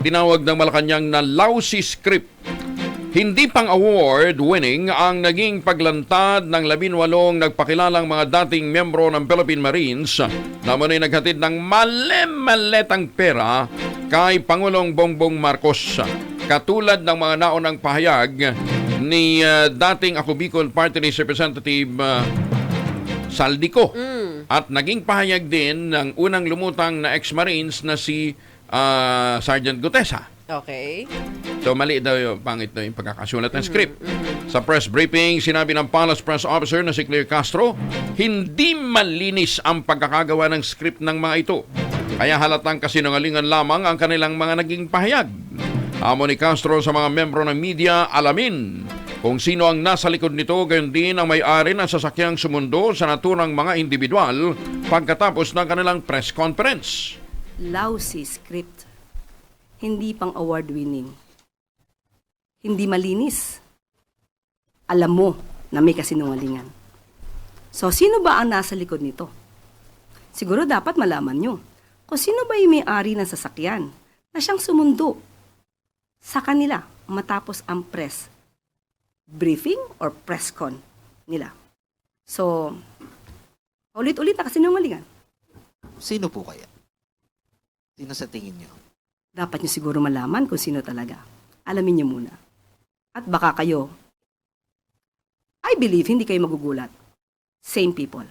tinawag ng Malacanang na lousy script. Hindi pang award-winning ang naging paglantad ng 18 nagpakilalang mga dating miyembro ng Philippine Marines na muna naghatid ng mali-maletang pera kay Pangulong Bongbong Marcos. Katulad ng mga naunang pahayag ni dating Ako Bicol Party List Representative Saldico. At naging pahayag din ng unang lumutang na ex-Marines na si Sergeant Gutesa. Okay. So mali daw yung pangit daw yung pagkakasulat ng script. Sa press briefing, sinabi ng Palace Press Officer na si Claire Castro, hindi malinis ang pagkakagawa ng script ng mga ito. Kaya halatang kasinungalingan lamang ang kanilang mga naging pahayag. Amo ni Castro sa mga membro ng media, alamin kung sino ang nasa likod nito, gayon din ang may-ari ng sasakyang sumundo sa naturang mga individual pagkatapos ng kanilang press conference. Lousy script. Hindi pang award-winning. Hindi malinis. Alam mo na may kasinungalingan. So, sino ba ang nasa likod nito? Siguro dapat malaman nyo kung sino ba yung may-ari ng sasakyan na siyang sumundo sa kanila matapos ang press briefing or press con nila. So, ulit-ulit na kasinungalingan. Sino po kaya? Sino sa tingin nyo? Dapat nyo siguro malaman kung sino talaga. Alamin nyo muna. At baka kayo, I believe, hindi kayo magugulat. Same people.